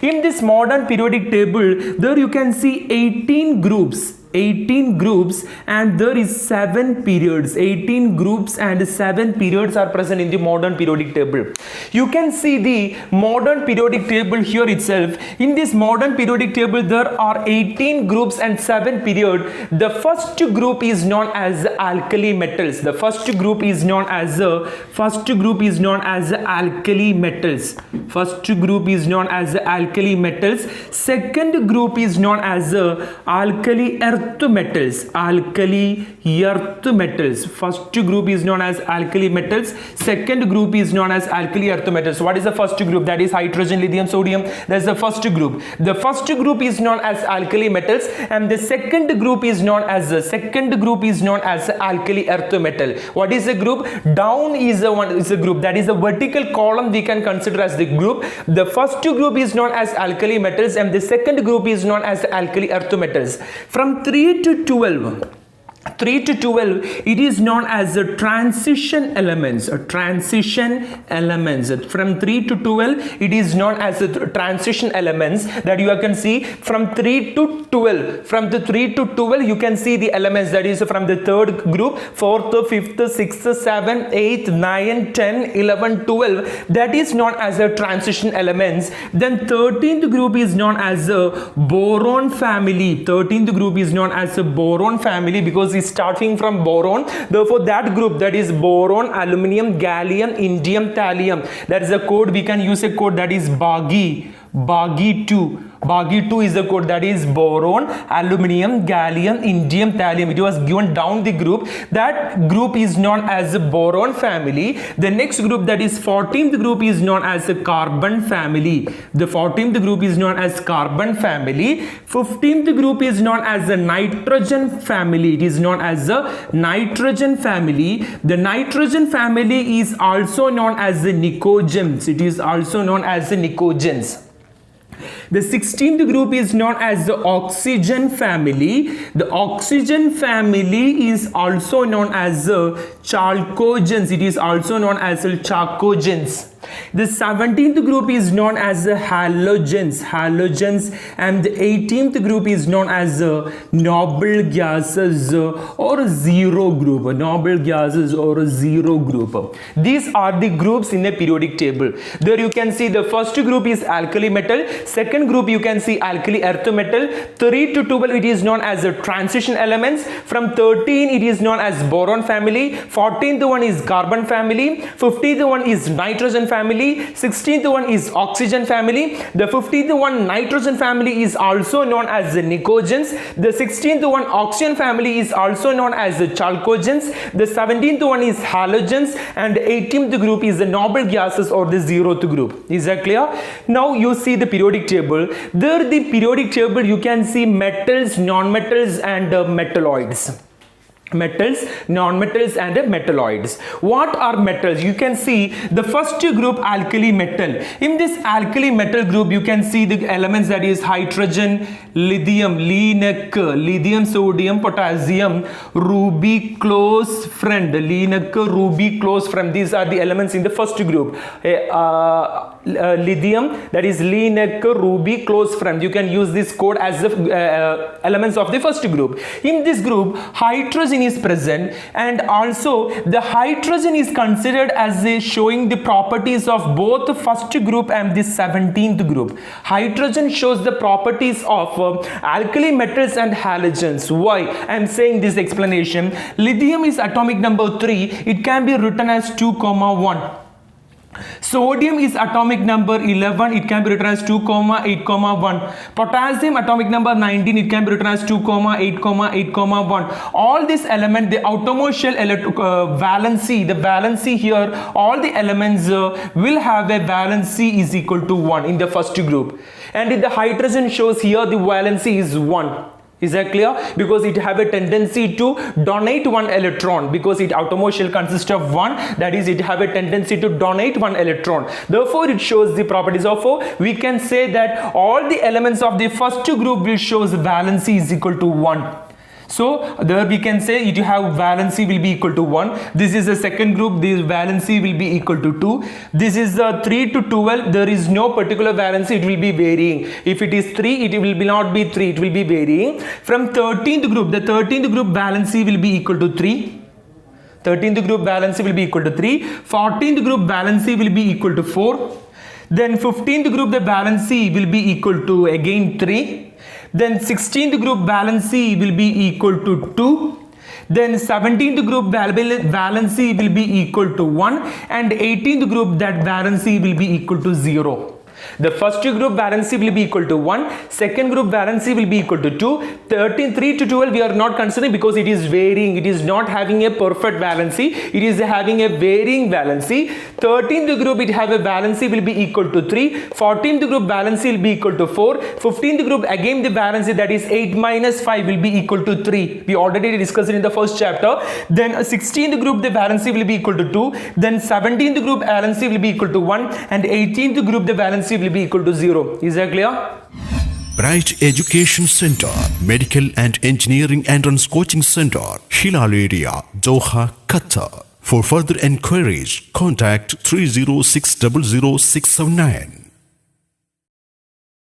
In this modern periodic table, there you can see 18 groups and there is 7 periods. 18 groups and 7 periods are present in the modern periodic table. You can see the modern periodic table here itself. In this modern periodic table, there are 18 groups and 7 periods. The first group is known as alkali metals. The first group is known as alkali metals. First group is known as alkali metals. Second group is known as alkali earth metals. Alkali earth metals. First group is known as alkali metals. Second group is known as alkali earth metals. What is the first group? That is hydrogen, lithium, sodium. That's the first group. The first group is known as alkali metals, and the second group is known as alkali earth metal. What is the group? Down is a group. That is a vertical column we can consider as the group. The first group is known as alkali metals, and the second group is known as alkali earth metals. From 3 to 12, it is known as the transition elements. From 3 to 12, it is known as the transition elements that you can see. From 3 to 12, from the 3 to 12, you can see the elements that is from the third group, 4th, 5th, 6th, 7th, 8th, 9th, 10th, 11th, 12. That is known as the transition elements. Then 13th group is known as the boron family. 13th group is known as the boron family because it's starting from boron. Therefore, that group, that is boron, aluminium, gallium, indium, thallium. That is a code. We can use a code that is Bagi 2. Bagi 2 is the code, that is boron, aluminium, gallium, indium, thallium. It was given down the group. That group is known as the boron family. The next group, that is 14th group, is known as the carbon family. The 14th group is known as carbon family. 15th group is known as the nitrogen family. It is known as the nitrogen family. The nitrogen family is also known as the nicogens. It is also known as the nicogens. The 16th group is known as the oxygen family. The oxygen family is also known as the chalcogens. It is also known as the chalcogens. The 17th group is known as the halogens, and the 18th group is known as the noble gases or zero group. These are the groups in a periodic table. There you can see the first group is alkali metal, second group you can see alkali earth metal, 3 to 12 it is known as the transition elements, from 13 it is known as boron family, 14th one is carbon family, 15th one is nitrogen family, 16th one is oxygen family. The 15th one nitrogen family is also known as the nicogens. The 16th one oxygen family is also known as the chalcogens. The 17th one is halogens, and the 18th group is the noble gases or the 0th group. Is that clear? Now you see the periodic table. There the periodic table you can see metals, non-metals and metalloids. Metals, non-metals and metalloids. What are metals? You can see the first group alkali metal. In this alkali metal group you can see the elements that is hydrogen, lithium, lithium, sodium, potassium, ruby, close friend, ruby, close friend. These are the elements in the first group. Lithium, that is ruby, close friend. You can use this code as the elements of the first group. In this group hydrogen is present, and also the hydrogen is considered as showing the properties of both the first group and the 17th group. Hydrogen shows the properties of alkali metals and halogens. Why I am saying this explanation? Lithium is atomic number 3. It can be written as 2,1. Sodium is atomic number 11. It can be written as 2,8,1. Potassium atomic number 19. It can be written as 2,8,8,1. All these elements, the outermost shell valency, the valency here, all the elements will have a valency is equal to 1 in the first group. And if the hydrogen shows here, the valency is 1. Is that clear? Because it have a tendency to donate 1 electron, because its outermost shell consists of 1, that is it have a tendency to donate 1 electron. Therefore it shows the properties of we can say that all the elements of the first group will shows valency is equal to 1. So there we can say it you have valency will be equal to 1. This is the second group, this valency will be equal to 2. This is 3 to 12, there is no particular valency, it will be varying. If it is 3, it will not be 3, it will be varying. From 13th group, the 13th group valency will be equal to 3. 13th group valency will be equal to 3. 14th group valency will be equal to 4. Then 15th group the valency will be equal to again 3. Then 16th group valency will be equal to 2. Then 17th group valency will be equal to 1, and 18th group that valency will be equal to 0. The first group valency will be equal to 1, second group valency will be equal to 2, 3 to 12 we are not considering because it is varying, it is not having a perfect valency, it is having a varying valency. 13th group it have a valency will be equal to 3, 14th group valency will be equal to 4, 15th group again the valency that is 8 minus 5 will be equal to 3. We already discussed it in the first chapter. Then 16th group the valency will be equal to 2, then 17th group valency will be equal to 1, and 18th group the valency will be equal to 0. Is that clear? Bright Education Center, Medical and Engineering Entrance Coaching Center, Hilal area, Doha, Qatar. For further enquiries, contact 306 00679.